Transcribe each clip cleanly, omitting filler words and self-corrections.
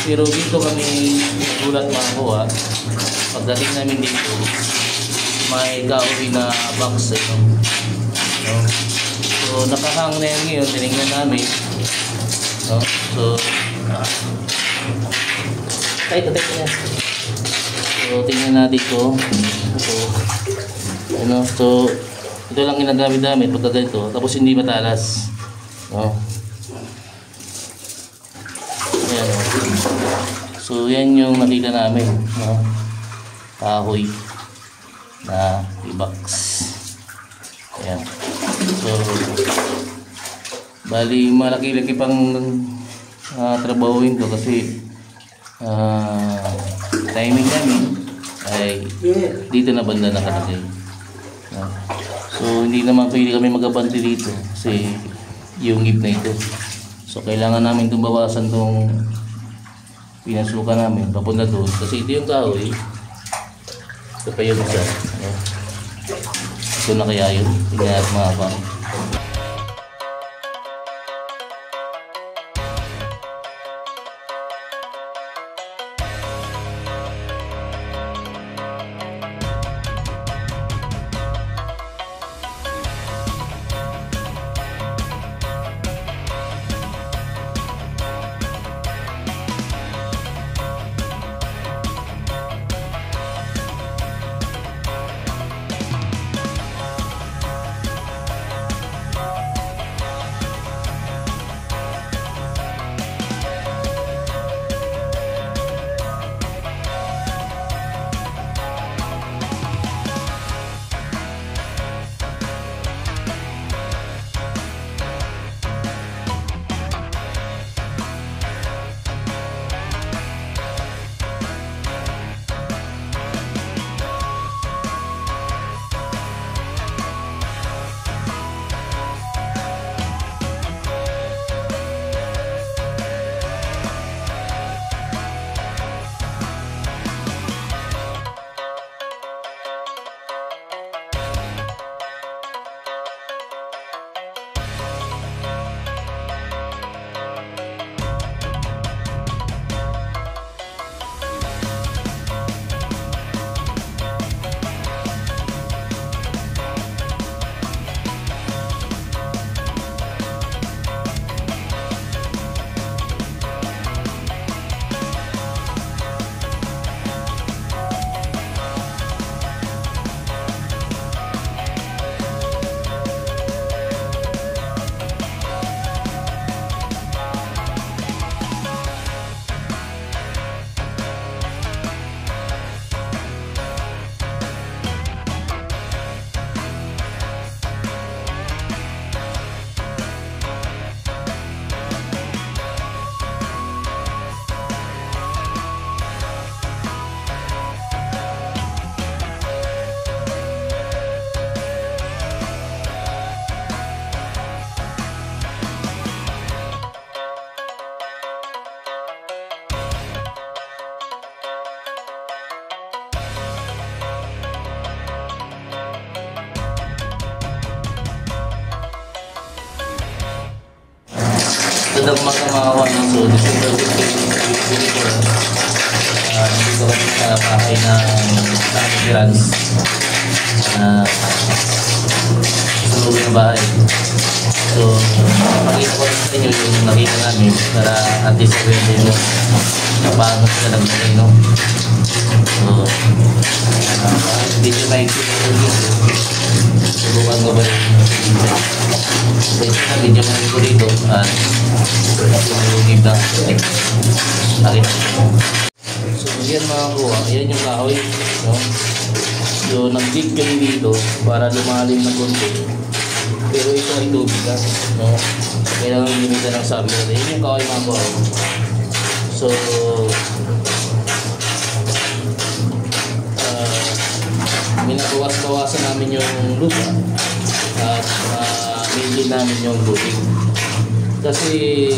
Pero dito kami gulat makakuha. Pagdating namin dito, may kahoy na box no? So nakahang na yan ngayon, tinignan namin no? So tayo na. So tingnan natin ito. So ito lang ginagamit-gamit pagka ganito, tapos hindi matalas no? Ayan, no? So yan yung nakita namin no? Kahoy na i-box. Ayan. So bali malaki-laki pang trabahuin ko kasi timing namin ay dito na banda nakalagay. So hindi naman pwede kami mag-abante dito kasi yung gip na ito. So kailangan namin itong bawasan itong pinasukan namin papunta doon kasi ito yung kahoy. Ito pa yung isa. Ito na kaya yun. Tingnan natin mga kapang. Magandang mga kawan. So, December 15, 2024. Nandito kami sa bahay ng Grants. Sulugin na bahay. So, pakita ko sa inyo yung nakita namin para at least sabihin din yung napagod na naglagay, no? So, hindi nyo makikita yung dito. Subukan ko ba rin yung video. So, ito na video mo ko dito at yung give na nakita. So, yan mga kuha. Yan yung kahoy, no? So, nag-dig kami dito para lumalim na konti. Pero ito ay tubig ka, no? Kailangan gamitan ng sabi natin. Yun yung kahoy mga kuha. So, minabawas-bawasan namin yung lupa at maintain namin yung tubig. Kasi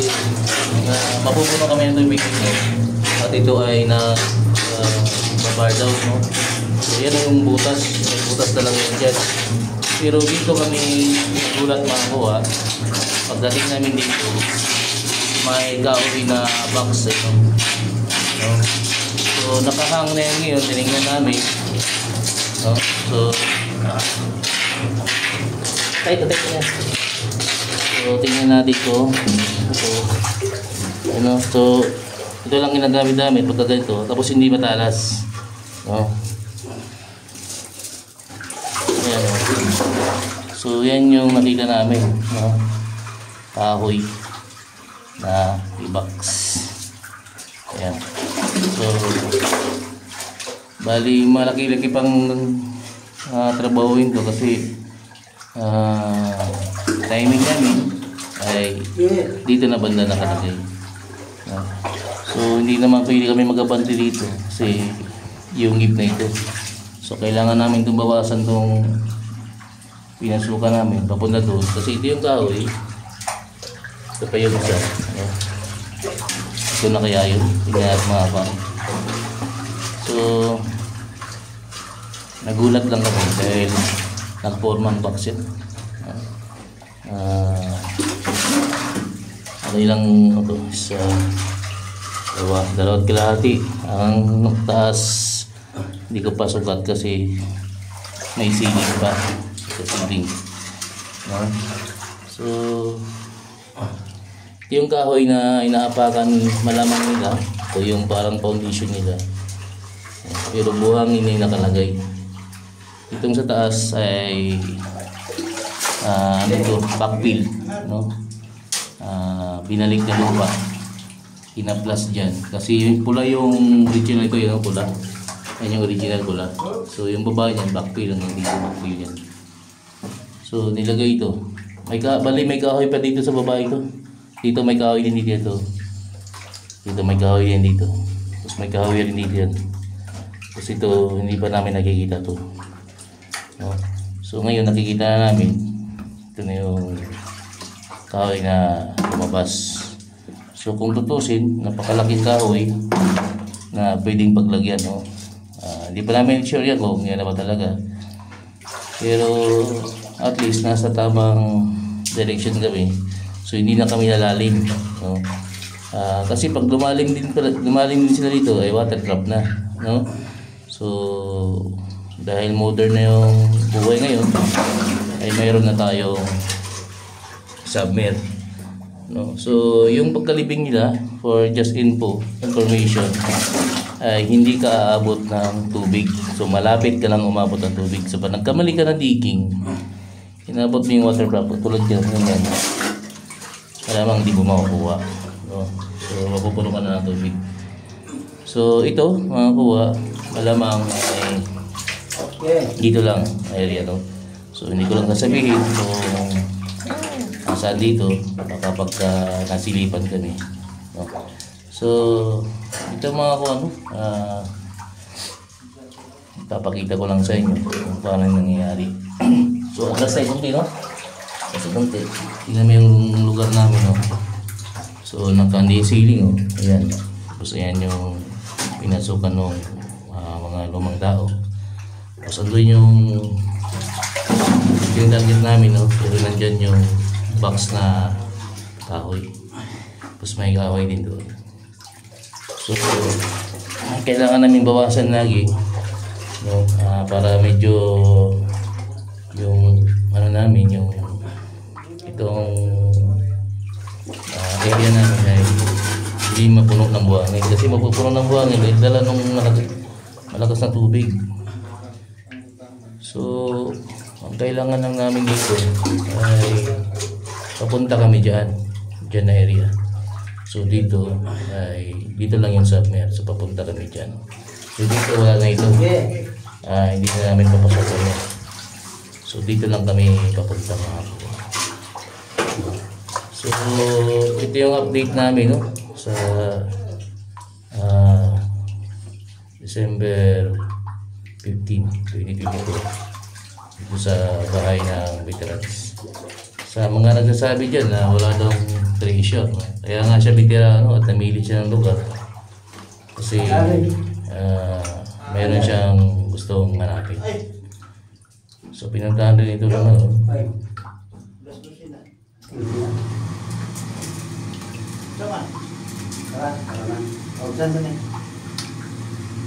mapupuno kami ng tubig dito at ito ay na babar daw, no? So yan yung butas, may butas na lang yan dyan. Pero dito kami gulat makakuha. Pagdating namin dito, may kahoy na box ito. No? So nakahang na yan ngayon, tinignan namin. No? So tayo yan. So tingnan natin ito. So ito lang ginagamit-gamit pagka ganito, tapos hindi matalas. No? Ayan, no? So yan yung nakita namin, no? Kahoy na i-box. Ayan. So bali malaki-laki pang trabahuin ko kasi timing namin ay dito na banda nakalagay. No? So hindi naman pwede kami magabante dito kasi yung gip na ito. So kailangan namin itong bawasan itong pinasukan namin papunta doon kasi ito yung kahoy. Ito pa yung isa. No? Ito na kaya yun. Tingnan natin mga kapang. So nagulat lang kami dahil nag-4-man box yan. Ano ilang ito? Isa, dalawat kalahati. Ang taas hindi ko pa sukat kasi may ceiling pa sa ceiling. No? So ito yung kahoy na inaapakan malamang nila o yung parang foundation nila, pero buhangin na nakalagay. Itong sa taas ay ano ito, backfill, no? Binalik na lupa, inaplas dyan kasi yung pula yung original ko, yun ang pula, yan yung original pula. So yung baba niyan backfill, ang dito backfill yan. So nilagay ito, bali may kahoy pa dito sa baba ito. Dito may kahoy din dito. Dito may kahoy din dito. Tapos may kahoy rin dito yan. Tapos ito hindi pa namin nakikita to. No? So ngayon nakikita na namin. Ito na yung kahoy na lumabas. So kung tutusin, napakalaking kahoy na pwedeng paglagyan. No? Hindi pa namin sure yan kung yan na ba talaga. Pero at least nasa tamang direction kami. So hindi na kami nalalim. No? Kasi pag lumalim din sila dito ay watercraft na. No? So dahil modern na yung buhay ngayon ay mayroon na tayong submer. No? So yung pagkalibing nila, for just information, ay hindi ka aabot ng tubig. So malapit ka lang umabot ng tubig. So pag nagkamali ka ng digging, inabot mo yung watercraft tulad ka naman, malamang hindi mo makukuha. No? So mapupuno ka na ng tubig. So ito mga kuha, malamang ay dito lang area to. So hindi ko lang sasabihin kung saan dito kapag nasilipan kami. No? So ito mga kuha, papakita ko lang sa inyo kung paano yung nangyayari. So ang last kunti, no? Kasi kunti, tingnan mo yung lugar namin, no? So nakandi ceiling, no? Ayan. Tapos ayan yung pinasukan ng mga lumang tao. Tapos andun yung target namin, no? Pero nandyan yung box na kahoy. Tapos may kahoy din doon. So kailangan namin bawasan lagi, no? Para medyo yung ano namin, yung itong area namin ay hindi mapuno ng buhangin. Kasi mapupuno ng buhangin dahil dala nung malakas na tubig. So ang kailangan lang namin dito ay papunta kami dyan na area. So dito lang yung submer. So papunta kami dyan. So dito wala na ito. Hindi na namin papasokan yan. So dito lang kami papunta mga po. So ito yung update namin, no? Sa December 15, 2022 dito sa bahay ng veterans. Sa mga nagsasabi dyan na wala daw treasure, kaya nga siya veterano at namili siya ng lugar kasi meron siyang gustong hanapin. So pinuntahan din ito ng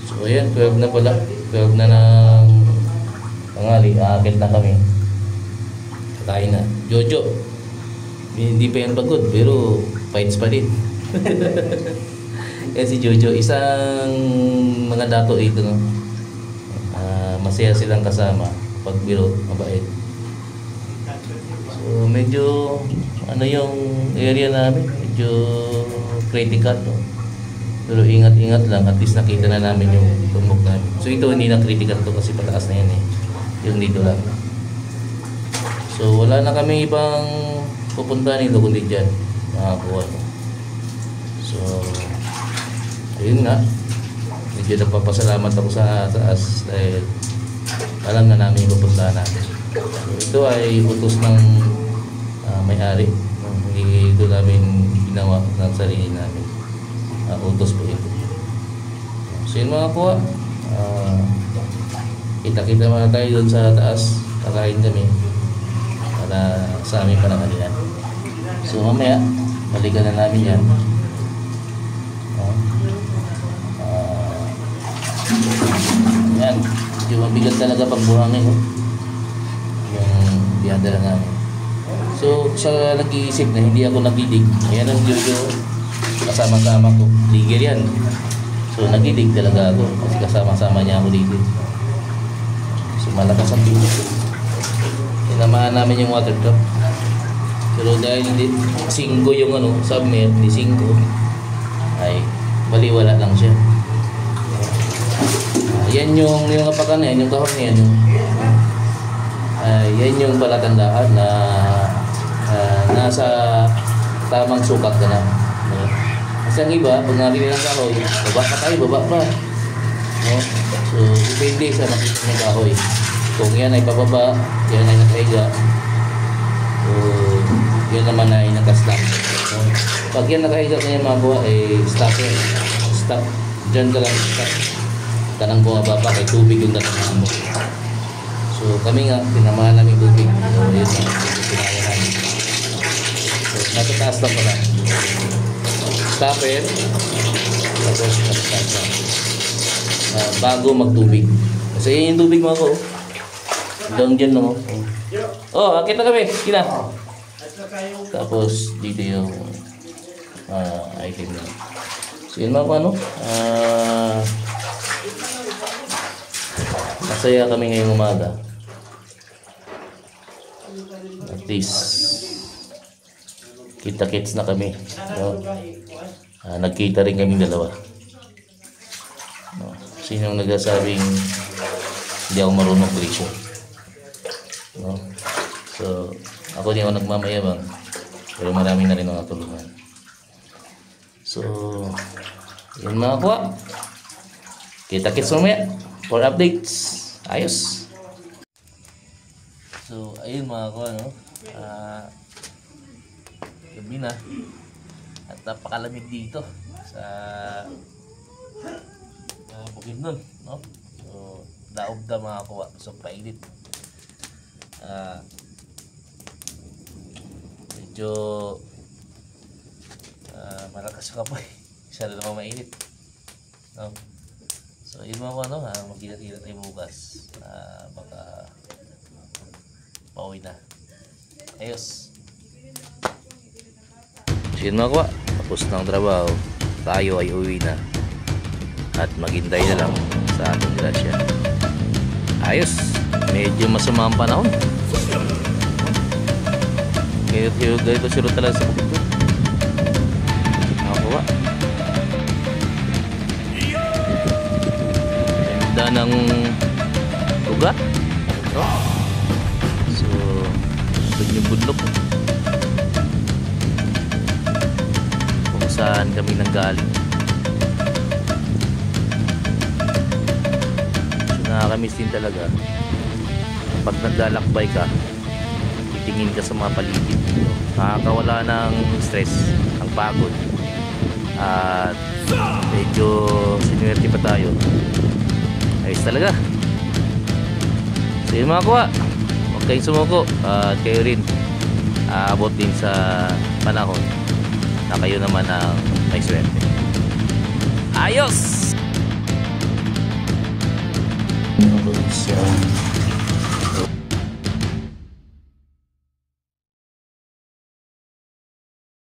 So ayan, 12 na pala. 12 na ng tanghali. Aakit na kami. Kakain na. Jojo. Hindi pa yan pagod pero fights pa din. Yan si Jojo. Isang mga dato ito, no? Masaya silang kasama. Pagbiro, mabait. So medyo ano yung area namin. Medyo critical, no? Pero ingat-ingat lang, at least nakita na namin yung tumbok namin. So ito hindi na critical to kasi pataas na yan eh. Yung dito lang. So wala na kami ibang pupuntahan nito kundi dyan. Makakuha no. So ayun nga. Medyo nagpapasalamat ako sa taas dahil alam na namin yung pupuntahan natin. So ito ay utos ng may-ari. Hindi ito namin ginawa ng sarili namin. Utos po ito. So yun mga kuha, kita-kita muna tayo doon sa taas. Kakain kami para sa aming panangalian. So mamaya balikan na namin yan. Yan, medyo mabigat talaga pag buhangin yung biyadala namin. So siya nag-iisip na hindi ako nagidig. Ayan ang Jojo, kasama-sama ko. Ligger yan. So nagidig talaga ako kasi kasama-sama niya ako dito. So malakas ang pinto. Tinamaan namin yung water drop. Pero dahil hindi 5 yung submer, hindi 5, ay baliwala lang siya. Yan yung apakan na yan, yung kahon na yan. Yan yung palatandaan na nasa tamang sukat ka na. Kasi ang iba, pag nabili ng kahoy, baba pa tayo, baba pa. No? So, depende sa makita ng kahoy. Kung yan ay pababa, yan ay nakahiga. So, yan naman ay nakaslam. So, pag yan nakahiga na yung mga buha, stop yan. Stop. Diyan ka lang, stop. Kanang bumaba pa, kay tubig yung datangan mo. So, kami nga, pinamahan namin tubig. So, yun na, pinaya namin. So, nasa taas lang pala. Stopper, tapos nag-stop na bago magtubig. Kasi yun yung tubig mo ako. Doon dyan no. Oh, akit na kami. Kina. Tapos dito yung item na. So yun mga ano. Masaya kami ngayong umaga. At least kita-kits na kami. No? Nagkita rin kaming dalawa. No? Sino yung nagsasabing hindi ako marunong presyo? No? So, ako di ako nagmamayabang. Pero marami na rin mga tulungan. So, yun mga kuha. Kita-kits mamaya for updates. Ayos. So, ayun mga kuha, no? Gabi na. At napakalamig dito sa Bukidnon, no? So, daog na mga kuha. So, painit. Medyo malakas ka pa eh. Isa na naman mainit, no? So, yun mga kuha, no? Magkita-kita tayo bukas. Baka pauwi na. Ayos. So yun mga kuha, tapos ng trabaho, tayo ay uwi na at maghintay na lang sa ating grasya. Ayos, medyo masama ang panahon. Ganito siro talaga sa bukid. Mga kuha, ganda ng lugar. So, doon yung budlok saan kami nanggaling. So nakakamiss din talaga pag naglalakbay ka, titingin ka sa mga paligid. Nakakawala ng stress, ang pagod, at medyo sinuwerte pa tayo. Ayos talaga. So yun mga kuha, huwag kayong sumuko at kayo rin aabot din sa panahon na kayo naman ang may swerte. Ayos! Siya.